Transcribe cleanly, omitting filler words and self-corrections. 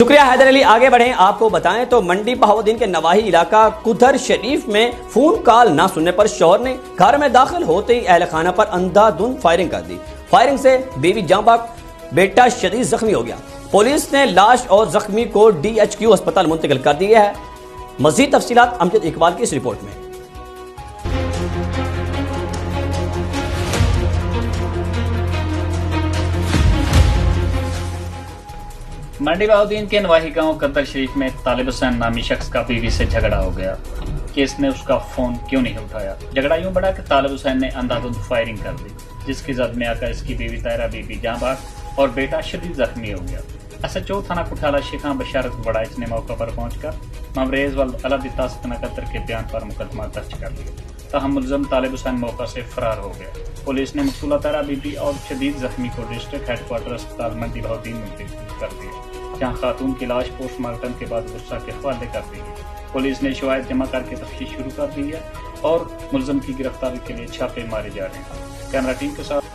شکریہ حیدر علی. آگے بڑھیں. آپ کو بتائیں تو منڈی بہاؤالدین کے نواحی علاقہ کدھر شریف میں فون کال نہ سننے پر شوہر نے گھر میں داخل ہوتے ہی اہل خانہ پر اندھا دھند فائرنگ کر دی. فائرنگ سے بیوی جاں بحق، بیٹا شدید زخمی ہو گیا. پولیس نے لاش اور زخمی کو DHQ ہسپتال منتقل کر دیا ہے. مزید تفصیلات امجد اقبال کی اس رپورٹ میں. منڈی بہاؤالدین کے نواحی گاؤں قدر شریف میں طالب حسین نامی شخص کا بیوی سے جھگڑا ہو گیا کہ اس نے اس کا فون کیوں نہیں اٹھایا. جھگڑا یوں بڑھا کہ طالب حسین نے اندھا دھند فائرنگ کر دی، جس کی زد میں آ کر اس کی بیوی طاہرہ بی بی جاں بحق اور بیٹا شدید زخمی ہو گیا. SHO تھانہ کٹھالہ شیخاں بشارت وڑائچ نے موقع پر پہنچ کر ممریز والعلد تاسکنہ قطر کے بیان پر مقدمہ درج کر لیا. تاہم ملزم طالب حسین موقع سے فرار ہو گیا. پولیس نے مقتولہ طاہرہ بی بی اور شدید زخمی کو ڈسٹرکٹ ہیڈ کوارٹر اسپتال منڈی بہاؤالدین منتقل کر دیا، جہاں خاتون کی لاش پوسٹ مارٹم کے بعد غصہ کے حوالے کر دی گئی. پولیس نے شواہد جمع کر کے تفتیش شروع کر دی ہے اور ملزم کی گرفتاری کے لیے چھاپے مارے جا رہے ہیں. کیمرہ ٹیم کے ساتھ